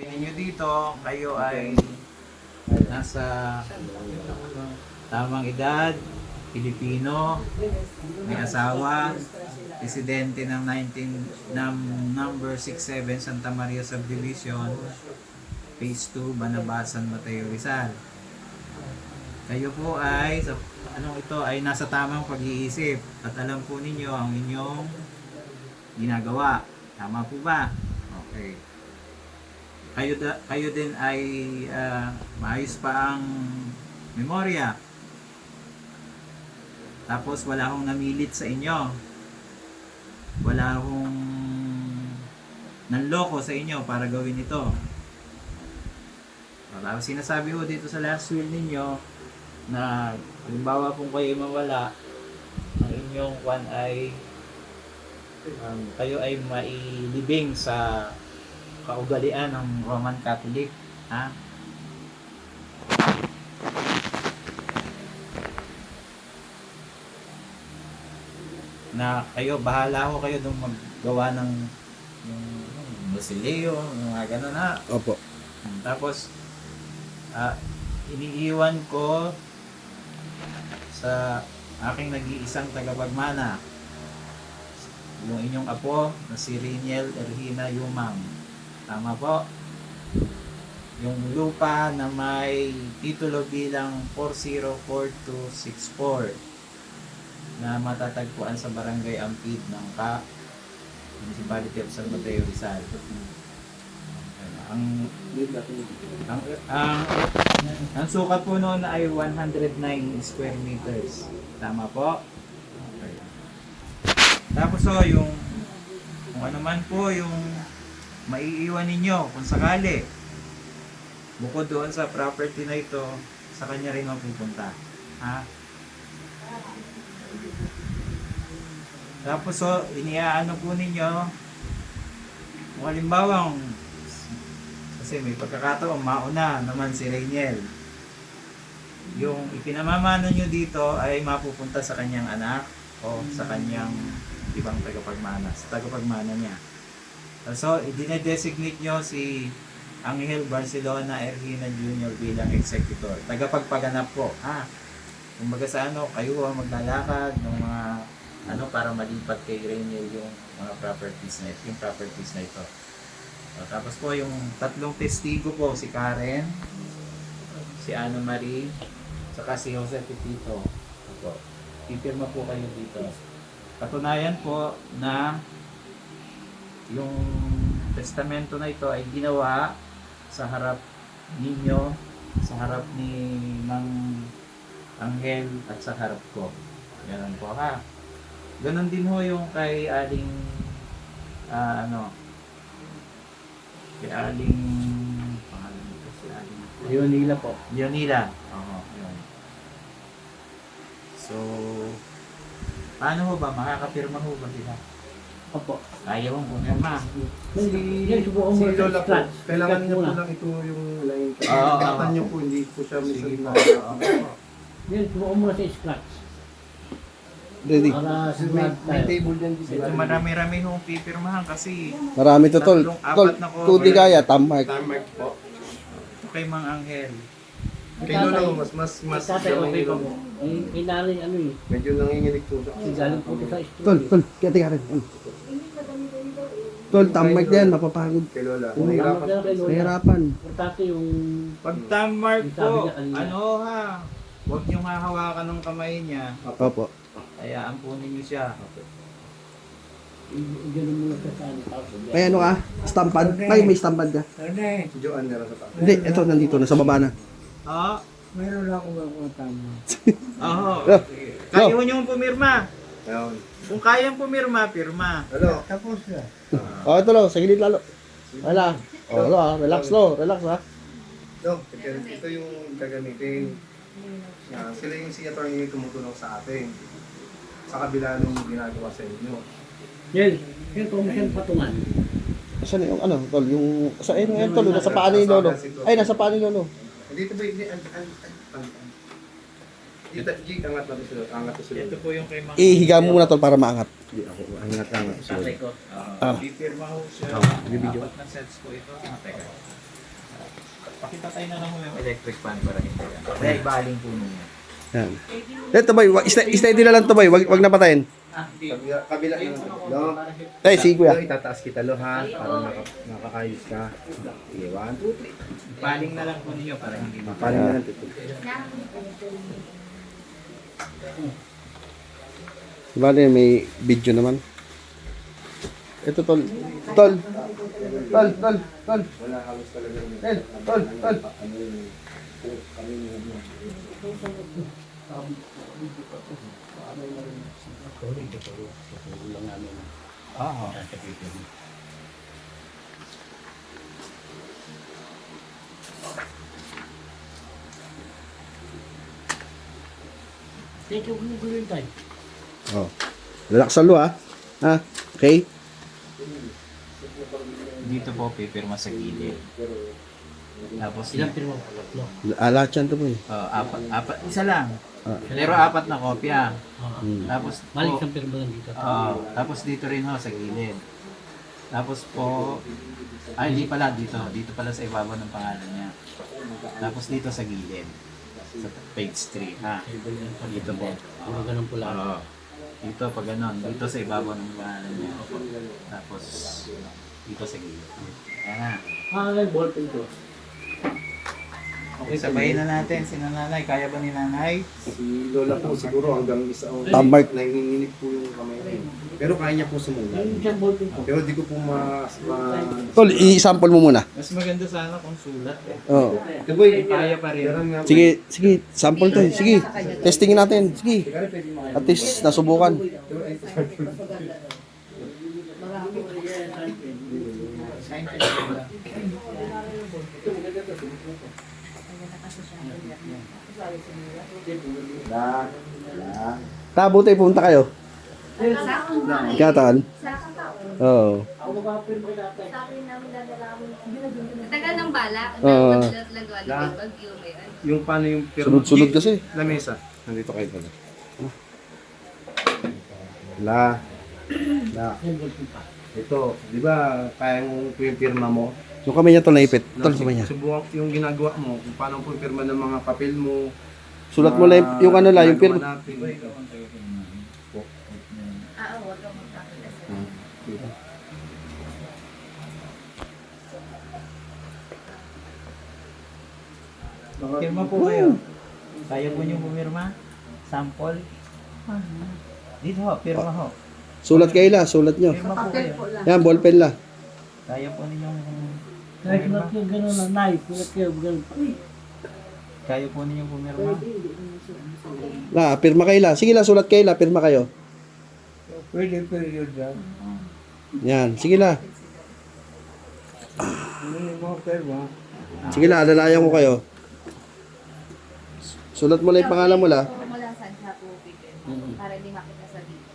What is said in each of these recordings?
Ninyo dito, kayo ay nasa tamang edad, Pilipino, may asawa, residente ng number 67 Santa Maria Subdivision, Phase 2, Banabasan, Mateo, Rizal. Kayo po ay, ay nasa tamang pag-iisip at alam po ninyo ang inyong ginagawa. Tama po ba? Okay. Kayo din ay maayos pa ang memorya. Tapos wala akong namilit sa inyo. Wala akong nanloko sa inyo para gawin ito. Tapos sinasabi ko dito sa last will ninyo na halimbawa kung kayo mawala, ang inyong kwan ay kayo ay mailibing sa kaugalian ng Roman Catholic, ha? Na kayo, bahala ko kayo nung maggawa ng yung basileo, mga ganun, ha? Opo. Tapos iniiwan ko sa aking nag-iisang tagapagmana yung inyong apo na si Riniel Erhina Yumang. Tama po? Yung lupa na may titulo bilang 404264 na matatagpuan sa Barangay Ampid ng Municipality of San Mateo, Rizal. Ang sukat po noon ay 109 square meters. Tama po? Okay. Tapos yung kung ano man po yung maiiwan ninyo kung sakali, bukod doon sa property na ito, sa kanya rin mapupunta. Ha? Tapos iniaano po ninyo, kung halimbawa, kasi may pagkakataon, mauna naman si Rainiel. Yung ipinamamana nyo dito ay mapupunta sa kanyang anak o sa kanyang ibang tagapagmana, sa tagapagmana niya. So, i-designate nyo si Angel Barcelona Erhina Jr. bilang executor. Tagapagpaganap po. Kumbaga sa kayo ang maglalakad ng mga para malipat kay Rainiel yung mga properties na ito, yung properties na ito. Tapos po yung tatlong testigo po, si Karen, si Ana Marie, saka si Jose Pepito. Pipirma po kayo dito. Katunayan po na yung testamento na ito ay ginawa sa harap ninyo, sa harap ni Mang Angel at sa harap ko. Ganun po ha. Ganun din ho yung kay Aling kay Aling pangalan nito si Aling Leonila po. Leonila. Yun. So, paano ho ba? Makakapirma ho ba sila? Opo. Kaya mong pumirma. Yan, subukan mo Si sa Lola po, scratch. kailangan Scratch niyo po muna. lang ito yung line. Oo, Katan oo. niyo po, hindi po siya Sige minsan po. na. Yan, subukan mo sa scratch. Ready. Para May, smart may tayo. table dyan. Medyo marami-rami hong pipirmahan kasi Marami to, tol. Tatlong, Tol, apat na cover. kung di kaya, tamark. Tamark po. kay Mang Angel. Kay Lola ko, mas Tatay, okay pa gamay po. Inalin Medyo nanginginig po siya. Galing po sa Tol, kaya tika rin. Tol, tamark yan, mapapagod. Kay Lola. Nahirapan. Importante yung Pag tamark Yung sabi po, niya kanina. huwag niyong hahawakan ng kamay niya. Opo. Hayaan po ninyo siya. ganun muna sa tapos. May ano ka? Stampad? May stampad ka? Joan na sa taas. Hindi, ito nandito, nasa baba na. Mayroon lang akong mga tama. Oo. Hello. Kaya mo niyong pumirma. Ayun. Kung kayang pumirma, pirma. Hello. Tapos na. Ito lo, sa gilid lalo. Wala. Relax lo, relax ha. Dok, ito yung gagamitin. Sila yung si attorney yung tumutulong sa atin. Sa kabila nung ginagawa sa inyo. Yan, commission patungan. Saan yung ano, tol? Yung, sa ano yan, tol? Nasa paa ni Lolo. Ay, nasa paa ni Lolo. Dito ba, dito, angat natin sila. Angat to sila. Ito po yung kay Mang Ihiga mo muna, tol, para maangat. Hindi ako, angat Tatay ko. Ah. Pipirma ho siya. Video. Apat na sets po ito. Teka. ipatay na lang mo yung electric fan para hindi yan. Kaya ibaling puno niya. Yan. Ito boy, steady na lang to boy, wag na patayin. Kabila na. No? Tay, si kuya. Itataas kita lo ha, para makakaayos ka. Sige, 1, 2, 3. Ibaling na lang po ninyo para hindi Paano na lang ito? Bale, may video naman. Ito tol. Tol. Wala halos talaga. Tol. Oo. Thank you, gulo tayo. Oh. Relax lo ah. Ha? Okay? Dito po pipirma sa gilid. Tapos Ilang pirma pa? Tatlo. Lahat yan to boy. apat, isa lang. Ah. Pero apat na kopya. Hmm. Tapos Balik po, ang pirma lang dito. tapos dito rin ho sa gilid. Tapos po, ay hindi pala dito. Dito pala sa ibabaw ng pangalan niya. Tapos dito sa gilid. Sa page 3 ha. Dito po. Puro ganun pula. Oo. Dito pag ganon. Dito sa ibabaw ng pangalan niya. Tapos dito sa gilid. Ayan na. Ay, ballpen ko. Okay, sabayin na natin si nanay. Kaya ba ni nanay? Si Lola po siguro hanggang isa o Tamart. nanginginig po yung kamay niya. Pero kaya niya po sumulat. Yung ballpen ko. Pero di ko po Tol, i-sample mo muna. Mas maganda sana kung sulat eh. Oh. Tuboy, Kaya pa rin. Sige, sample to. Sige. Testingin natin. Sige. At least nasubukan. Tabuti, punta kayo. Katan? Oo. Tagal ng bala. Oo. Lagwan ng bagyo ngayon. yung paano yung Sunod-sunod kasi. Lamesa. Nandito kayo pala. La. Ito, di ba kaya mong pirma mo? Yung kamay niya to naipit. Tol, kamay niya. Subukan yung ginagawa mo, kung paano po pirma ng mga papel mo. Sulat mo lang yung ano lang, yung ginagawa pirma. natin. Oo, wag kang magpapila. Pirma po kayo. Kaya po niyo pumirma? Sample? Dito ho, pirma ho. Sulat kayo la, sulat nyo. Pirma po kayo. Yan, ballpen la. Kaya po ninyong Kahit pumirma. sulat yung gano'n na knife, sulat kayo gano'n. Kaya po ninyong pumirma. La, pirma kayo la. Sige la, sulat kayo la, pirma kayo. Pwede yun dyan. Yan, sige la. Ano yung mga pirma? Sige la, alalayan ko kayo. Sulat mo lang yung pangalan mo la. Puro mula saan siya po pipin. Para hindi makita sa video.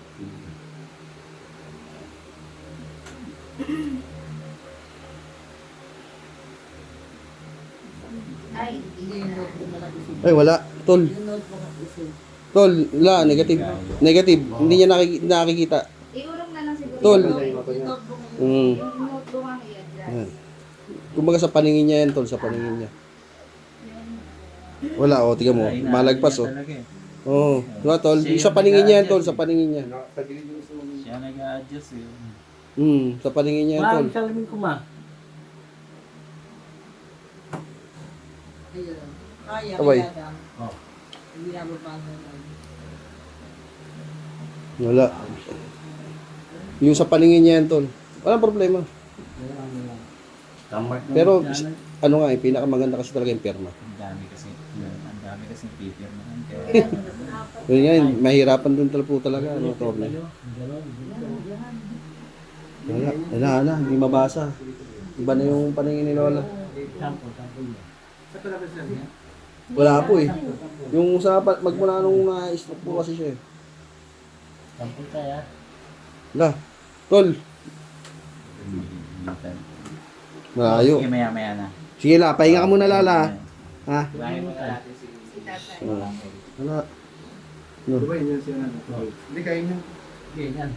Ay, Ay, wala. Tol. Tol, la, negative. Negative. Hindi niya nakikita. iurong na lang siguro. Tol. Yung notebook ang i-address. Yan. Kumbaga sa paningin niya yan, tol, sa paningin niya. Wala, oh, tiga mo. Malagpas, oh. Talaga eh. Oo. Diba, tol? Yung sa paningin niya yan, tol, sa paningin niya. Siya nag-a-adjust eh. Sa paningin niya yan, tol. Maraming salamin ko ma. Abay. Wala. Yung sa paningin niya yan, tol. Walang problema. Pero, ano nga, pinakamaganda kasi talaga yung perma. Ang dami kasi pipirma. Kaya Yun nga, mahirapan dun po talaga. Ano, tol? Wala, hindi mabasa. Iba na yung paningin ni Lola. Wala po eh. Yung sa magmula nung na-stroke po kasi siya eh. Sampul tayo. Wala. Tol. Malayo. sige, maya-maya na. Sige la, pahinga ka muna lala. Ha? Bakit mo tayo? Si tatay. Wala. Diba yun yung siya na? Hindi, kayo nyo. Okay, yan.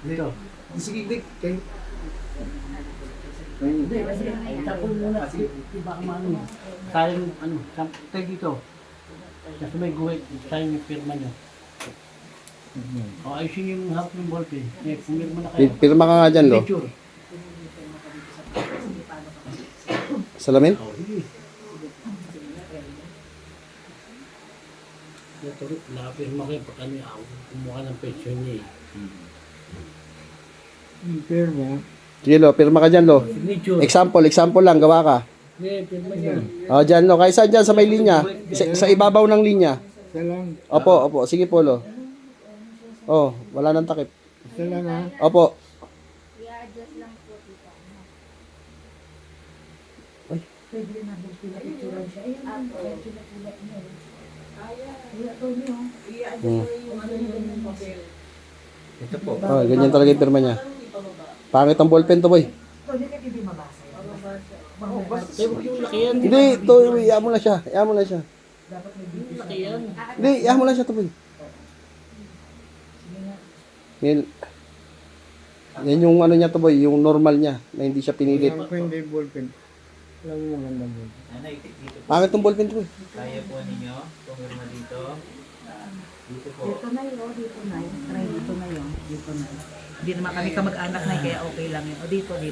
Dito. Sige, hindi. Kayo. Hindi, kasi tapos muna. Iba ka maano. Sayang ano, tayo dito. Kasi may guhit, sayang yung pirma niyo. O, ayusin yung hap ng ballpen. Eh, pumirma na kayo. Pirma ka nga dyan, lo. Picture. Salamin? Ito, nakapirma kayo pag ano ako, kumuha ng pension niya eh. Pirma? Sige, lo. Pirma ka dyan, lo. Signature. Example lang, gawa ka. Eh, pirma niya. O, dyan, lo. Kaysa dyan sa may linya. Sa ibabaw ng linya. Isa lang. Opo. Sige po, lo. Oh, wala nang takip. Isa lang ha. Opo. I-adjust lang po dito. Ito po. Oh, ganyan talaga yung pirma niya. Pangit ang ballpen to, boy. Yung laki yan. Hindi, to, iyan mo na siya. Iyan mo na siya. Laki yan. Hindi, iyan mo na siya to, boy. Yan yung ano niya to, boy, yung normal niya, na hindi siya pinilit. Ako hindi ballpen. Alam mo maganda mo. Ano, dito po. Pangit ang ballpen to, boy. Kaya po ninyo. Pumirma dito. Dito po. Dito na yun, dito na yun. Try dito na yun, dito na yun. Hindi naman kami kamag-anak na kaya okay lang yun. O dito po.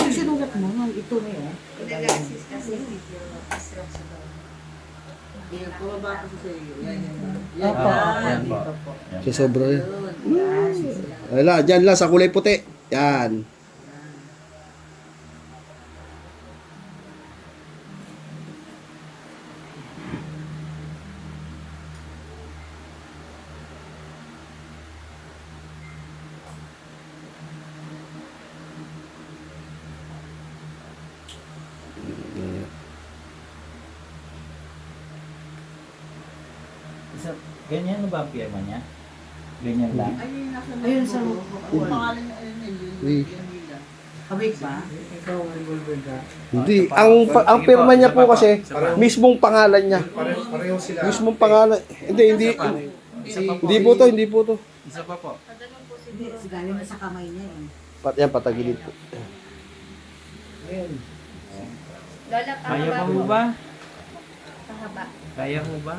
Sinulat mo, nga, ito na yun. Nag-assist kasi video. Stroke sa bawah. Opo, Yan po. dito po. Si sobra yun. Wala, dyan lang, sa kulay puti. Yan. Isa, ganyan ba ang pirma niya? Ganyan lang. Ayun sa Uy. awake ba? Ikaw ang ballpen ka. Hindi, ang pirma niya po kasi, mismong pangalan niya. Pareho sila. Mismong pangalan. Hindi po to. Isa pa po. Pagano'n po Hindi, siguro. galing na sa kamay niya eh. Yan, patagilid po. Lola, Kaya pahaba po ba? Pahaba. Kaya po ba?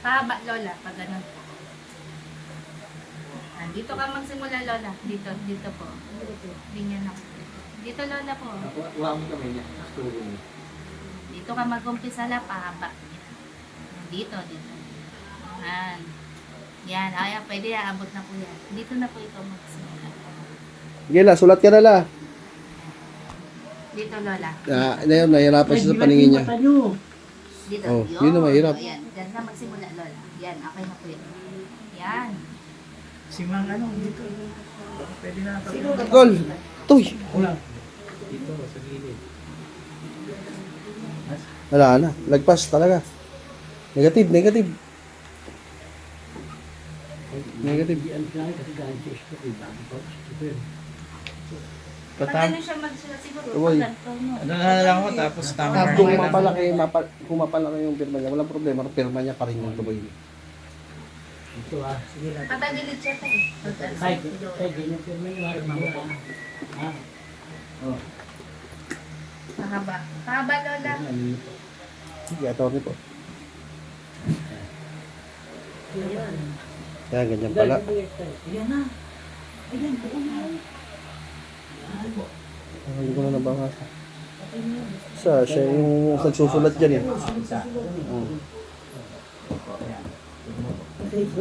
Pahaba, Lola. Pag ganun po. Dito ka magsimula, Lola. Dito po. Ganyan ako. Dito, Lola po. Dito ka mag-umpisa la, pahaba. Dito. Yan. Yan. Ay, pwede aabot na po yan. Dito na po ito magsimula. Sige la, sulat ka na la. Dito, Lola. Nahirapan siya sa paningin niya. Dito. Oh, yun na mahirap. Ayan. Diyan na magsimula, Lola. Yan. Okay na po yun. Yan. Si Mang ano, dito. Pwede na ito. Gol! Tuy! Dito, sa gilid. Wala na, lagpas talaga. Negative. Yan lang kasi dahil sa stroke, eh, bago pa stroke. Pag ano siya magsulat siguro. Uy. Pag ganito, no? Ano na lang ako, tapos tama Tapos kung mapalaki yung pirma niya, walang problema. Ang pirma niya pa rin yung tuboy. Ito ha. Patagilid siya pa eh. Tay, ganyan pirma yung harap mo. Ha? Pahaba. Pahaba, Lola. Sige, attorney po. Kaya ganyan pala. Ayan na. Ayan, buo na. Hindi ko na nabangasa. Siya yung nagsusulat dyan eh.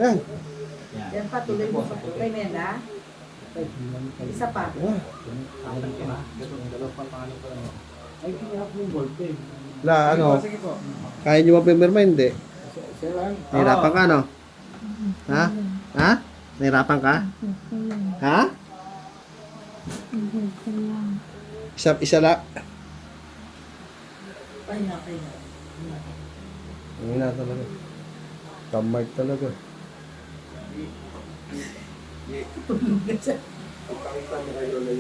Yan. Yan pa, tuloy mo pa. Tuloy mo yan, ha? Isa pa. Ay, kinahap yung ballpen. La, ano? Kaya nyo mapipirma, hindi. Isa lang. Nahirapan ka, no? Ha? Ha? Nahirapan ka? Ha? Isa lang. Ay, nakay na. Hindi na talaga. Kamart talaga. Tulog na siya. Pakita mo kayo na yung